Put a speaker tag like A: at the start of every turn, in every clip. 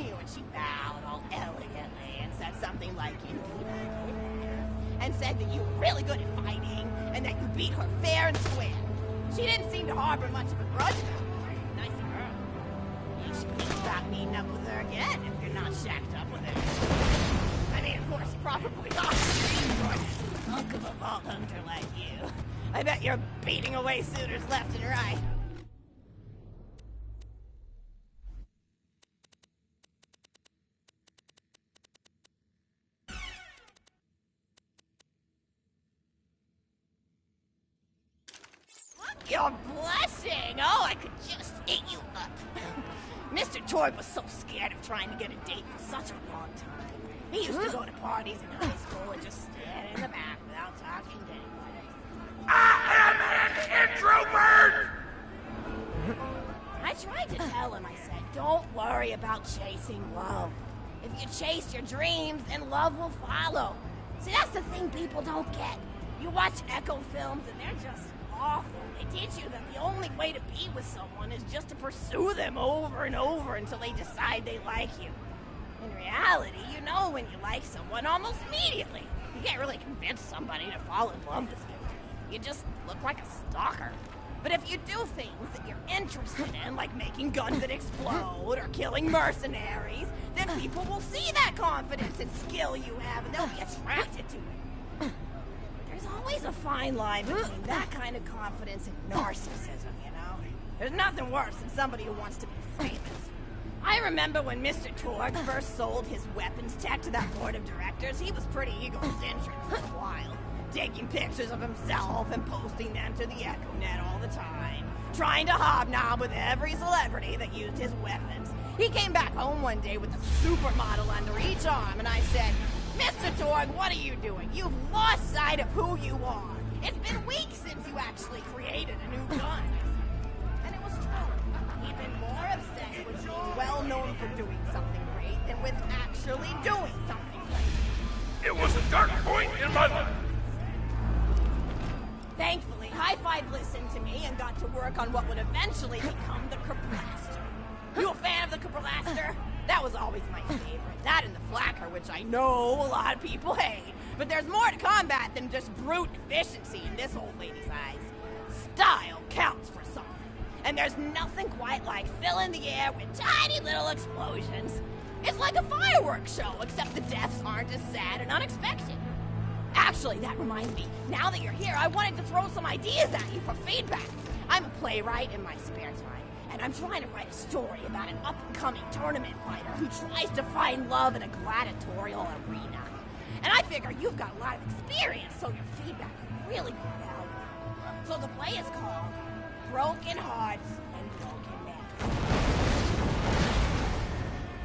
A: you, and she bowed all elegantly and said something like, indeed I would, and said that you were really good at fighting, and that you beat her fair and square. She didn't seem to harbor much of a grudge about it. Nice girl. You should think about meeting up with her again if you're not shacked up with her. I mean, of course, probably not. Hunk of a vault hunter like you. I bet you're beating away suitors left and right. You're blushing! Oh, I could just eat you up. Mr. Torg was so scared of trying to get a date for such a long time. He used to go to parties in high school and just stand in the back without talking to anybody.
B: I am an introvert!
A: I tried to tell him, I said, don't worry about chasing love. If you chase your dreams, then love will follow. See, that's the thing people don't get. You watch Echo films and they're just awful. They teach you that the only way to be with someone is just to pursue them over and over until they decide they like you. In reality, you know when you like someone almost immediately. You can't really convince somebody to fall in love with you. You just look like a stalker. But if you do things that you're interested in, like making guns that explode or killing mercenaries, then people will see that confidence and skill you have and they'll be attracted to it. There's always a fine line between that kind of confidence and narcissism, you know? There's nothing worse than somebody who wants to be famous. I remember when Mr. Torg first sold his weapons tech to that board of directors, he was pretty egocentric for a while. Taking pictures of himself and posting them to the EchoNet all the time. Trying to hobnob with every celebrity that used his weapons. He came back home one day with a supermodel under each arm, and I said, Mr. Torg, what are you doing? You've lost sight of who you are. It's been weeks since you actually created a new gun. And it was true. He'd been more obsessed with being well known for doing something great than with actually doing something great.
B: It was a dark point in my life.
A: Thankfully, High Five listened to me and got to work on what would eventually become the Kerblaster. You a fan of the Kerblaster? That was always my favorite. That and the Flacker, which I know a lot of people hate. But there's more to combat than just brute efficiency in this old lady's eyes. Style counts for something. And there's nothing quite like filling the air with tiny little explosions. It's like a fireworks show, except the deaths aren't as sad and unexpected. Actually, that reminds me, now that you're here, I wanted to throw some ideas at you for feedback. I'm a playwright in my spare time, and I'm trying to write a story about an up-and-coming tournament fighter who tries to find love in a gladiatorial arena. And I figure you've got a lot of experience, so your feedback would really be valuable. So the play is called Broken Hearts and Broken Men.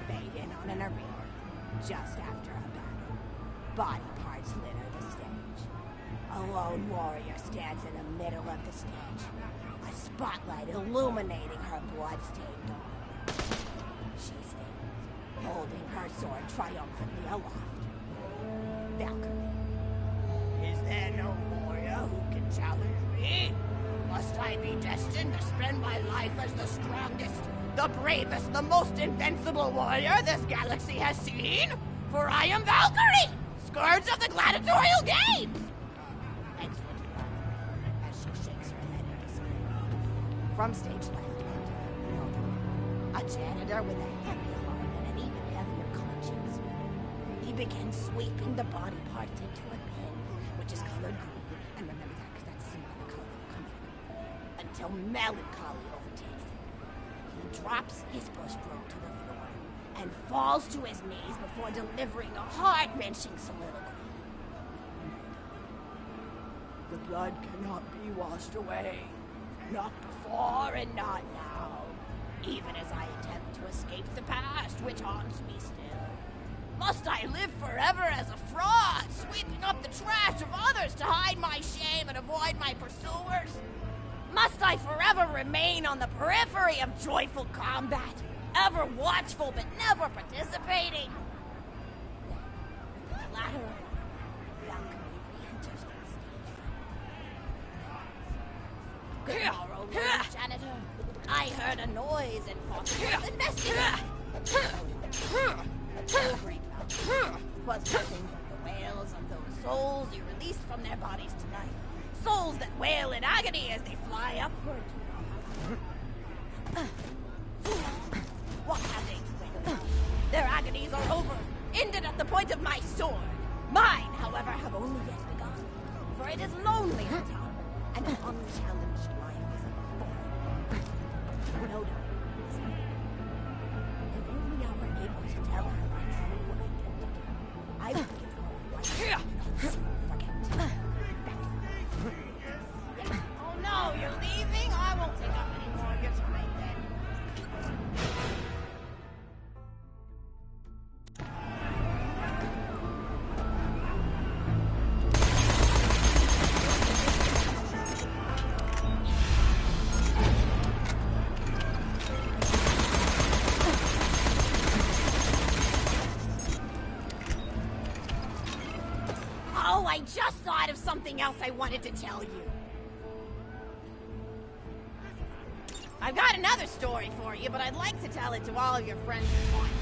A: Fade in on an arena, just after a battle. Body parts litter the stage. A lone warrior stands in the middle of the stage, a spotlight illuminating her blood-stained arm. She stands, holding her sword triumphantly aloft. Valkyrie. Is there no warrior who can challenge me? Must I be destined to spend my life as the strongest, the bravest, the most invincible warrior this galaxy has seen? For I am Valkyrie! Scourge of the gladiatorial games! Excellent, as she shakes her head in despair. From stage left, a janitor with a heavy heart and an even heavier conscience. He begins sweeping the body parts into a bin, which is colored green, and remember that because that's a symbol of the color that will come back. Until melancholy overtakes him. He drops his bush broom to the floor and falls to his knees before delivering a heart-wrenching soliloquy. The blood cannot be washed away. Not before and not now. Even as I attempt to escape the past, which haunts me still. Must I live forever as a fraud, sweeping up the trash of others to hide my shame and avoid my pursuers? Must I forever remain on the periphery of joyful combat, ever watchful but never participating? Then, the latter Valkyrie re-enters the stage. Good morrow, Lord Janitor. I heard a noise and thought it was a investigator. was nothing but the wails of those souls you released from their bodies tonight. Souls that wail in agony as they fly upward. What have they to wail about? Their agonies are over, ended at the point of my sword. Mine, however, have only yet begun. For it is lonely at top, and an unchallenged life is a bore. No, if only I were able to tell her my true identity, I would give her a life she'll soon forget. Oh no, you're leaving? I won't take up any more of your time then. Oh, I just thought of something else I wanted to tell you. I've got another story for you, but I'd like to tell it to all of your friends at once.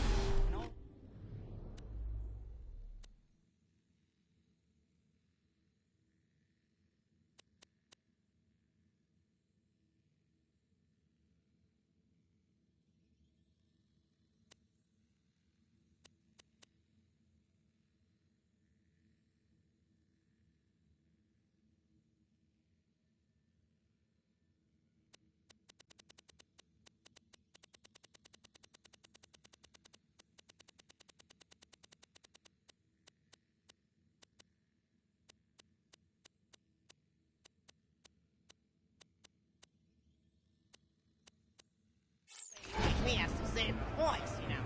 A: Me has to save the voice, you know.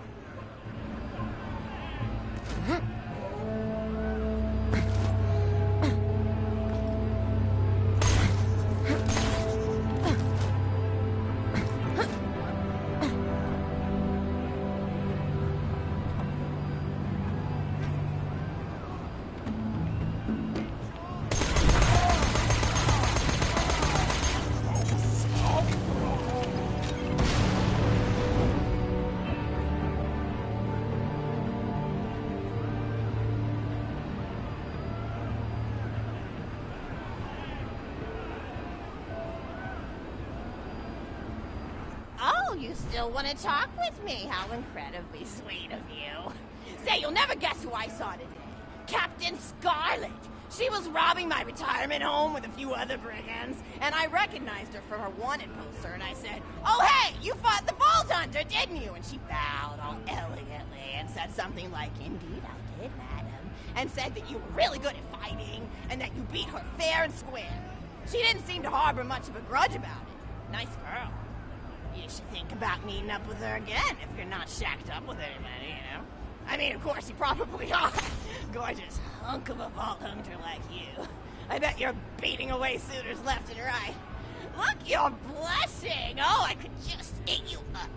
A: You still want to talk with me? How incredibly sweet of you. Say, you'll never guess who I saw today. Captain Scarlet. She was robbing my retirement home with a few other brigands, and I recognized her from her wanted poster, and I said, "Oh, hey, you fought the Vault Hunter, didn't you?" And she bowed all elegantly and said something like, "Indeed I did, madam," and said that you were really good at fighting, and that you beat her fair and square. She didn't seem to harbor much of a grudge about it. Nice girl. You should think about meeting up with her again if you're not shacked up with anybody, you know? I mean, of course, you probably are. Gorgeous hunk of a Vault Hunter like you. I bet you're beating away suitors left and right. Look, you're blushing. Oh, I could just eat you up.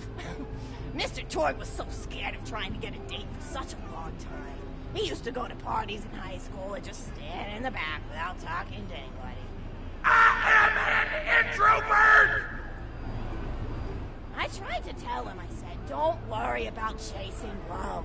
A: Mr. Torg was so scared of trying to get a date for such a long time. He used to go to parties in high school and just stand in the back without talking to anybody.
B: I am an introvert!
A: I tried to tell him, I said, don't worry about chasing love.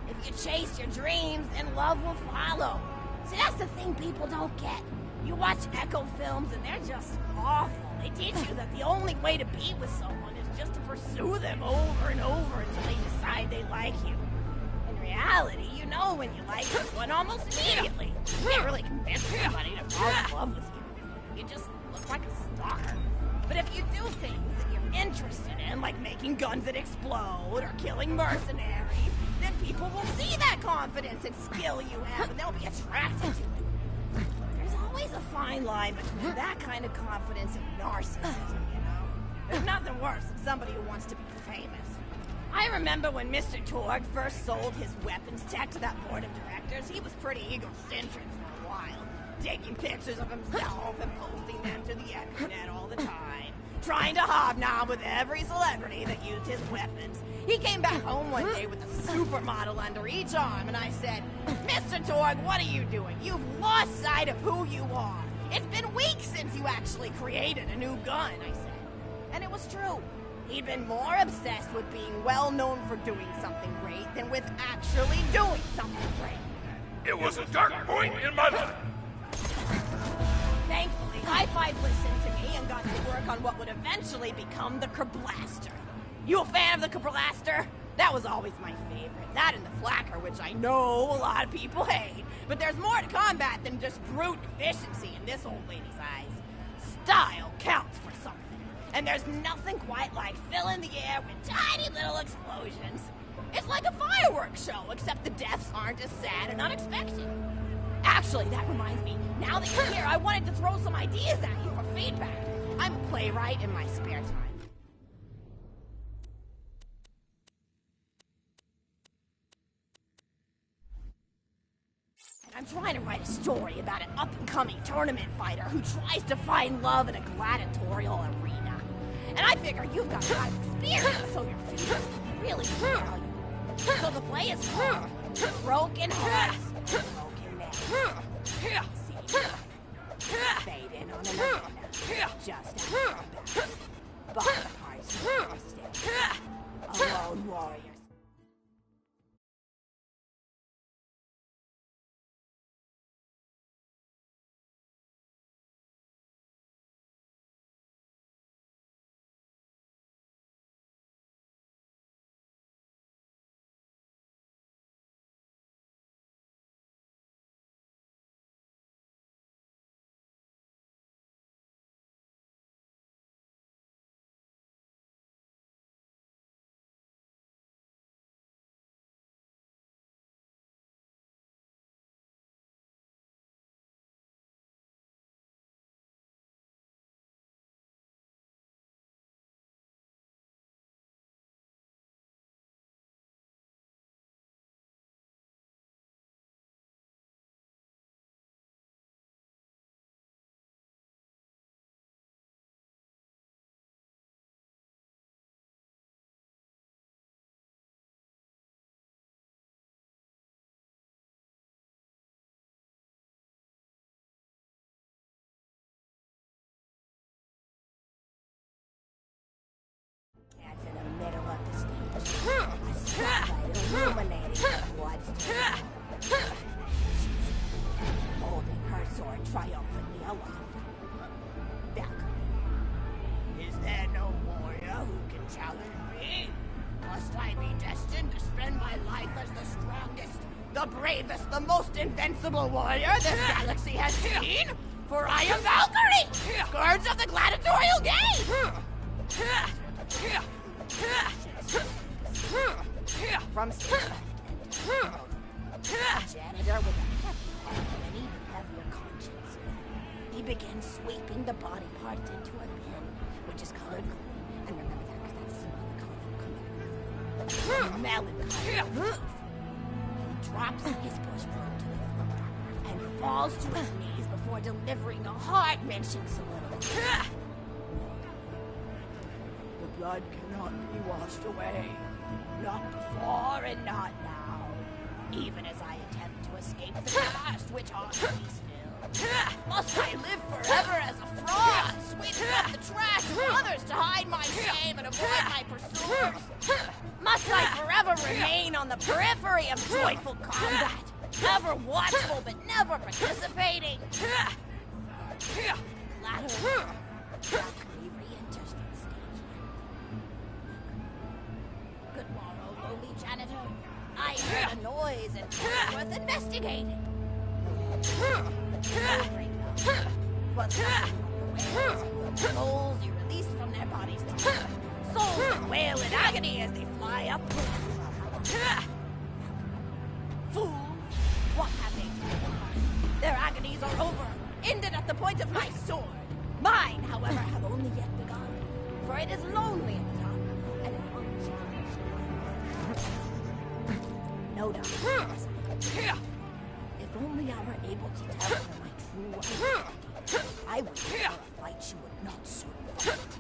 A: If you chase your dreams, then love will follow. See, that's the thing people don't get. You watch Echo films and they're just awful. They teach you that the only way to be with someone is just to pursue them over and over until they decide they like you. In reality, you know when you like someone almost immediately. You can't really convince somebody to fall in love with you. You just look like a stalker. But if you do things that you're interested in, like making guns that explode or killing mercenaries, then people will see that confidence and skill you have, and they'll be attracted to it. There's always a fine line between that kind of confidence and narcissism, you know? There's nothing worse than somebody who wants to be famous. I remember when Mr. Torg first sold his weapons tech to that board of directors, he was pretty egocentric for a while, taking pictures of himself and posting them to the internet all the time, trying to hobnob with every celebrity that used his weapons. He came back home one day with a supermodel under each arm, and I said, "Mr. Torg, what are you doing? You've lost sight of who you are. It's been weeks since you actually created a new gun," I said. And it was true. He'd been more obsessed with being well known for doing something great than with actually doing something great.
B: It was a dark point in my life.
A: Thankfully, High Five listened to me and got to work on what would eventually become the Kerblaster. You a fan of the Kerblaster? That was always my favorite. That and the Flacker, which I know a lot of people hate. But there's more to combat than just brute efficiency in this old lady's eyes. Style counts for something. And there's nothing quite like filling the air with tiny little explosions. It's like a fireworks show, except the deaths aren't as sad and unexpected. Actually, that reminds me, now that you're here, I wanted to throw some ideas at you for feedback. I'm a playwright in my spare time. I'm trying to write a story about an up-and-coming tournament fighter who tries to find love in a gladiatorial arena. And I figure you've got a lot of experience, so your feedback is really valuable. So the play is called Broken Hearts, Broken Men. See, fade in on an arena, just after the battle. Bottom parts stay. A lone warrior. That's in the middle of the stage. A spotlight illuminating the blood's holding her sword triumphantly aloft. Valkyrie. Is there no warrior who can challenge me? Must I be destined to spend my life as the strongest, the bravest, the most invincible warrior this galaxy has seen? For I am Valkyrie, scourge of the gladiatorial game! From stage janitor with a heavy heart and an even heavier conscience. He begins sweeping the body parts into a bin, which is colored green. And remember that, because that's the symbol of color. Melancholy. He drops his bush probe to the floor and falls to his knees before delivering a heart-wrenching soliloquy. The blood cannot be washed away. Not before and not now. Even as I attempt to escape the past which haunts me still. Must I live forever as a fraud, sweeping up the trash of others to hide my shame and avoid my pursuers? Must I forever remain on the periphery of joyful combat, ever watchful but never participating? Latter, Valkyrie re-enters the stage. Good morrow, lowly janitor. I heard a noise and it's worth investigating. Souls you release from their bodies to souls that wail in agony as they fly up. Fools, what have they done? Their agonies are over, ended at the point of my sword. Mine, however, have only yet begun, for it is lonely at the top, and is unchallenged. No doubt. If only I were able to tell her my true identity, I would give her a fight she would not soon fight.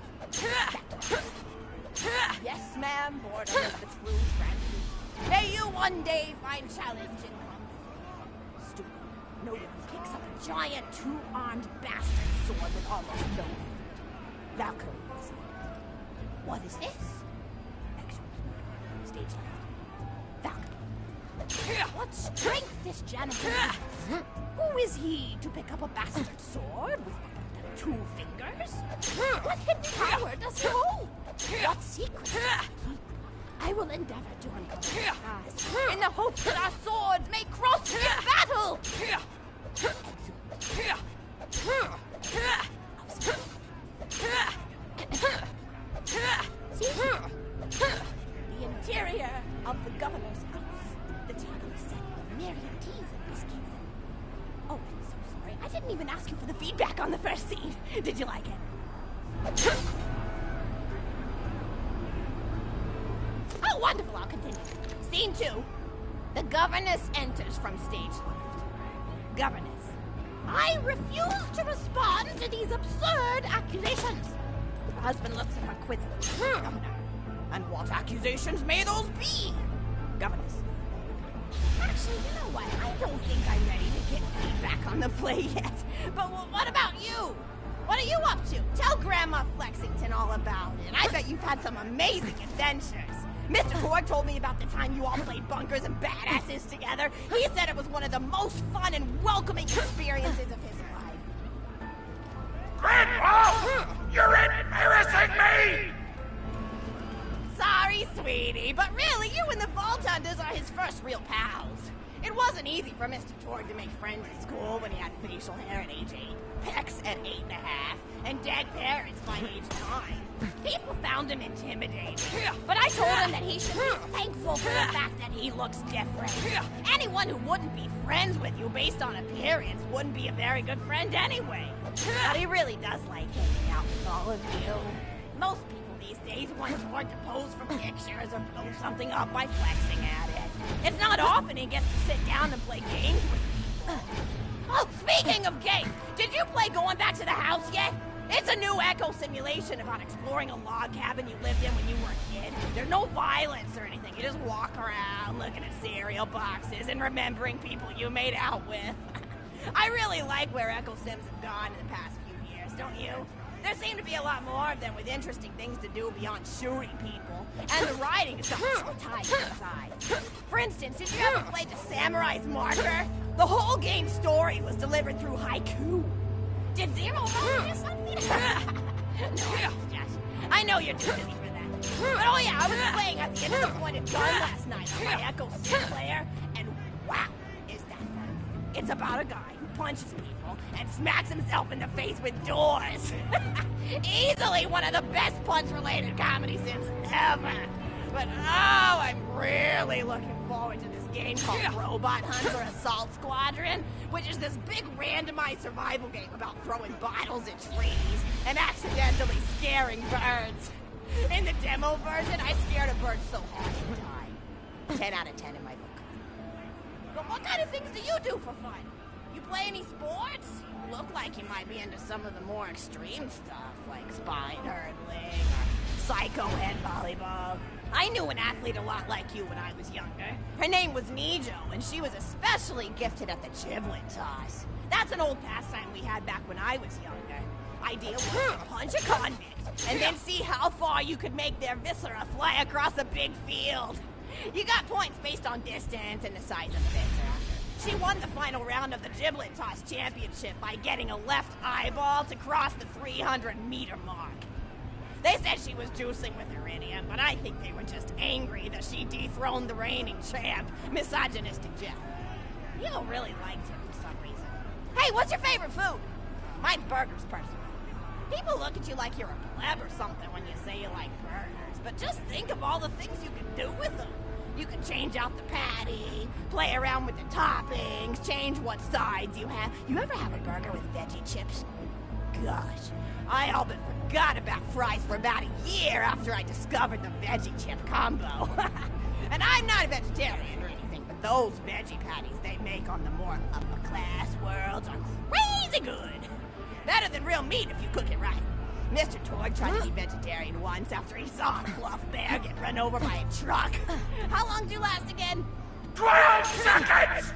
A: Yes, ma'am, boredom is the true friend. May you one day find challenge in combat. Stupid. Nobody picks up a giant two-armed bastard sword with almost no effort. Valkyrie is what is this? Extra. Stage left. Valkyrie. What strength this gentleman has. Who is he to pick up a bastard sword with 2 fingers? What hidden power does he hold? What secret does he keep? I will endeavor to uncover his past in the hope that our swords may cross in battle! The interior of the governor's house. The table is set with myriad teas and biscuits. Oh, I'm so sorry. I didn't even ask you for the feedback on the first scene. Did you like it? Oh, wonderful. I'll continue. Scene 2. The governess enters from stage left. Governess, I refuse to respond to these absurd accusations. Her husband looks at her quizzically. Governor, and what accusations may those be? Governess. Actually, you know what? I don't think I'm ready to get feedback on the play yet. But what about you? What are you up to? Tell Grandma Flexington all about it. I bet you've had some amazing adventures. Mr. Ford told me about the time you all played bunkers and badasses together. He said it was one of the most fun and welcoming experiences of his life.
B: Grandpa! You're embarrassing me!
A: Sorry, sweetie, but really, you and the Vault Hunters are his first real pals. It wasn't easy for Mr. Tord to make friends at school when he had facial hair at age 8, pecs at 8.5, and dead parents by age 9. People found him intimidating, but I told him that he should be thankful for the fact that he looks different. Anyone who wouldn't be friends with you based on appearance wouldn't be a very good friend anyway. But he really does like hanging out with all of you. Most people these days want Tord to pose for pictures or blow something up by flexing at it. It's not often he gets to sit down and play games with people. Oh, speaking of games, did you play Going Back to the House yet? It's a new echo simulation about exploring a log cabin you lived in when you were a kid. There's no violence or anything. You just walk around looking at cereal boxes and remembering people you made out with. I really like where Echo Sims have gone in the past few years, don't you? There seem to be a lot more of them with interesting things to do beyond shooting people. And the writing is so tight inside. For instance, did you ever play The Samurai's Marker? The whole game's story was delivered through haiku. Did Zero Mode do something? No, Josh. I know you're too busy for that. But oh yeah, I was playing at the end of the Pointed Gun last night on my Echo Sim player, and wow, is that fun. It's about a guy who punches people and smacks himself in the face with doors. Easily one of the best punch-related comedy sims ever. But oh, I'm really looking forward to this game called Robot Hunter Assault Squadron, which is this big randomized survival game about throwing bottles at trees and accidentally scaring birds. In the demo version, I scared a bird so hard it died. 10 out of 10 in my book. But what kind of things do you do for fun? You play any sports? You look like you might be into some of the more extreme stuff, like spine hurdling or psycho head volleyball. I knew an athlete a lot like you when I was younger. Her name was Nijo, and she was especially gifted at the giblet toss. That's an old pastime we had back when I was younger. Idea was to punch a convict, and then see how far you could make their viscera fly across a big field. You got points based on distance and the size of the viscera. She won the final round of the giblet toss championship by getting a left eyeball to cross the 300-meter mark. They said she was juicing with Iridium, but I think they were just angry that she dethroned the reigning champ, misogynistic Jeff. You really liked him for some reason. Hey, what's your favorite food? Mine's burgers, personally. People look at you like you're a pleb or something when you say you like burgers, but just think of all the things you can do with them. You can change out the patty, play around with the toppings, change what sides you have. You ever have a burger with veggie chips? Gosh, I all but forgot about fries for about a year after I discovered the veggie chip combo. And I'm not a vegetarian or anything, but those veggie patties they make on the more upper class worlds are crazy good. Better than real meat if you cook it right. Mr. Tord tried to be vegetarian once after he saw a fluff bear get run over by a truck. How long did you last again?
B: 12 seconds!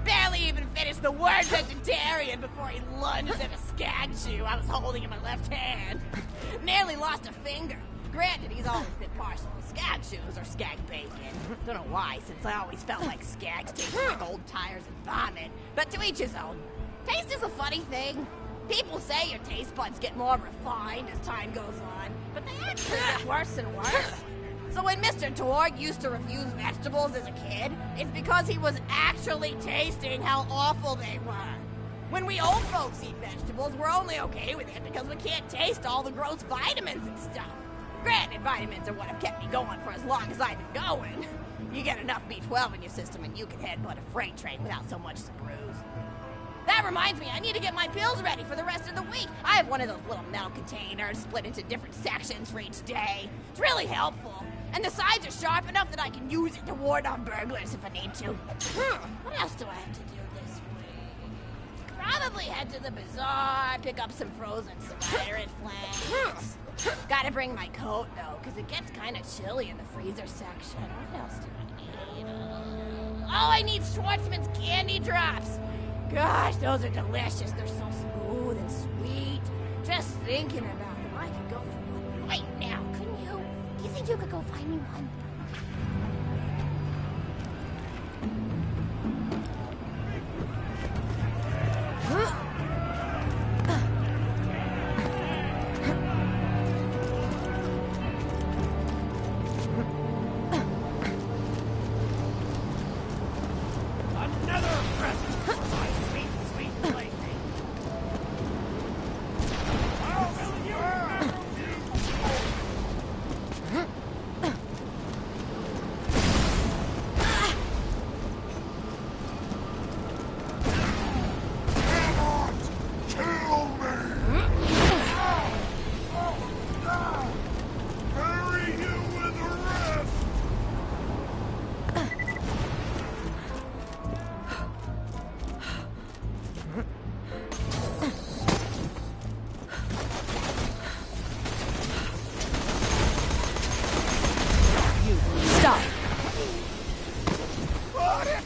A: Barely even finished the word vegetarian before he lunged at a skag chew I was holding in my left hand. Nearly lost a finger. Granted, he's always been partial to skag shoes or skag bacon. Don't know why, since I always felt like skags tasted like old tires and vomit. But to each his own. Taste is a funny thing. People say your taste buds get more refined as time goes on, but they actually get worse and worse. So when Mr. Torg used to refuse vegetables as a kid, it's because he was actually tasting how awful they were. When we old folks eat vegetables, we're only okay with it because we can't taste all the gross vitamins and stuff. Granted, vitamins are what have kept me going for as long as I've been going. You get enough B12 in your system and you can headbutt a freight train without so much as a bruise. That reminds me, I need to get my pills ready for the rest of the week. I have one of those little metal containers split into different sections for each day. It's really helpful. And the sides are sharp enough that I can use it to ward off burglars if I need to. What else do I have to do this week? Probably head to the bazaar, pick up some frozen spirit flanks. Gotta bring my coat, though, because it gets kind of chilly in the freezer section. What else do I need? Oh, I need Schwartzman's candy drops. Gosh, those are delicious. They're so smooth and sweet. Just thinking about them, I could go for one right now, couldn't you? Do you think you could go find me one?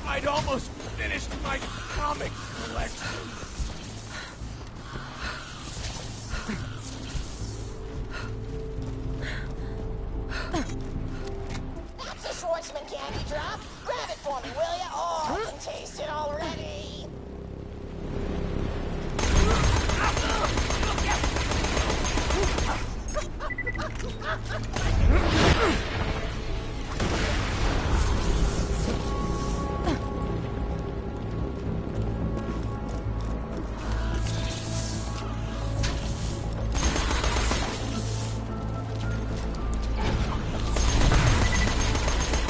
B: I'd almost finished my comic collection.
A: That's a Schwartzman candy drop. Grab it for me, will ya? Oh, I can taste it already.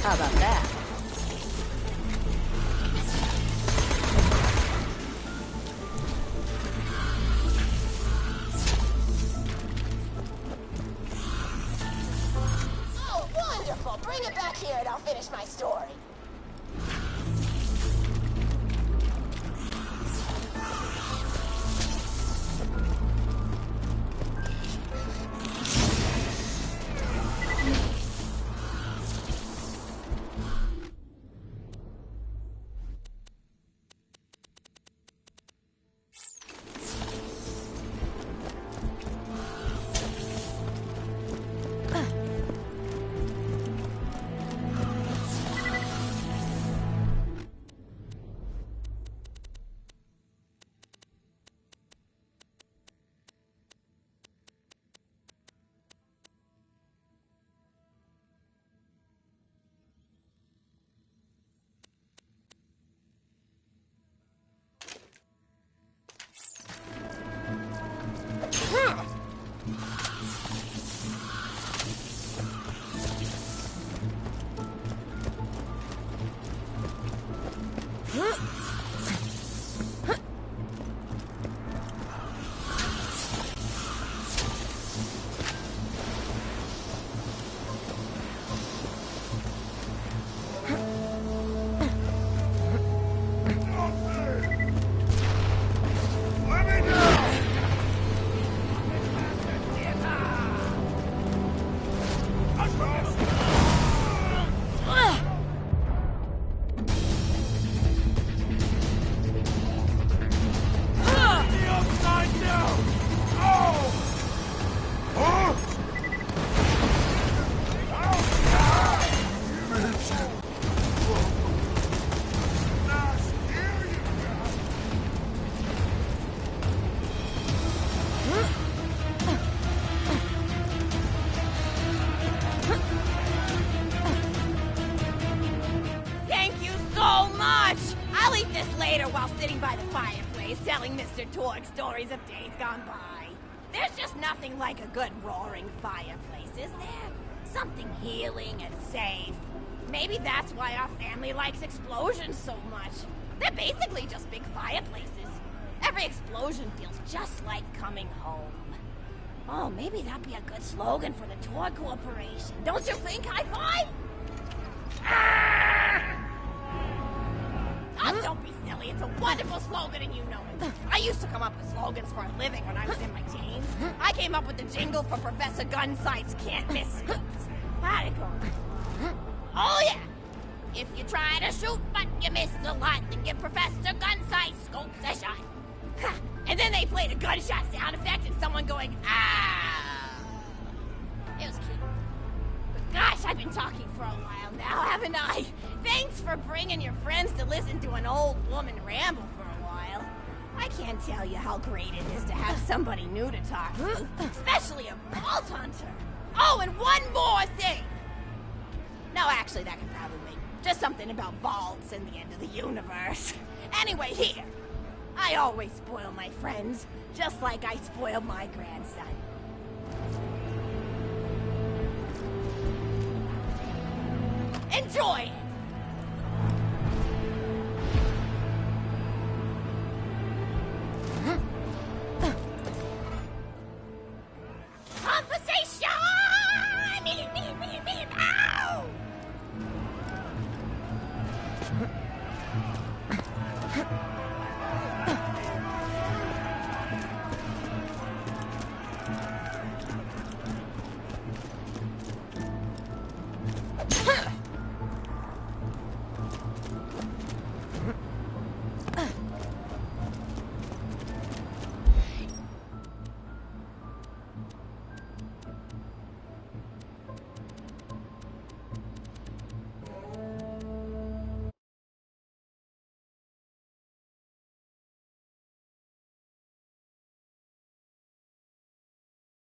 A: How about that? Oh, wonderful! Bring it back here and I'll finish my story. later while sitting by the fireplace telling Mr. Torg stories of days gone by. There's just nothing like a good roaring fireplace, is there? Something healing and safe. Maybe that's why our family likes explosions so much. They're basically just big fireplaces. Every explosion feels just like coming home. Oh, maybe that'd be a good slogan for the Torg Corporation. Don't you think, High Five? Oh, don't be silly. It's a wonderful slogan and you know it. I used to come up with slogans for a living when I was in my teens. I came up with the jingle for Professor Gunsight's Can't Miss Scoops. How'd it go? Oh, yeah. If you try to shoot but you miss a lot, then give Professor Gunsight Scopes a shot. Ha! And then they played a gunshot sound effect and someone going, ah! It was cute. But gosh, I've been talking for a while now, haven't I? Thanks for bringing your friends to listen to an old woman ramble for a while. I can't tell you how great it is to have somebody new to talk to, especially a vault hunter. Oh, and one more thing! No, actually, that could probably wait. Just something about vaults and the end of the universe. Anyway, here. I always spoil my friends, just like I spoiled my grandson. Enjoy it! Conversation! Ow!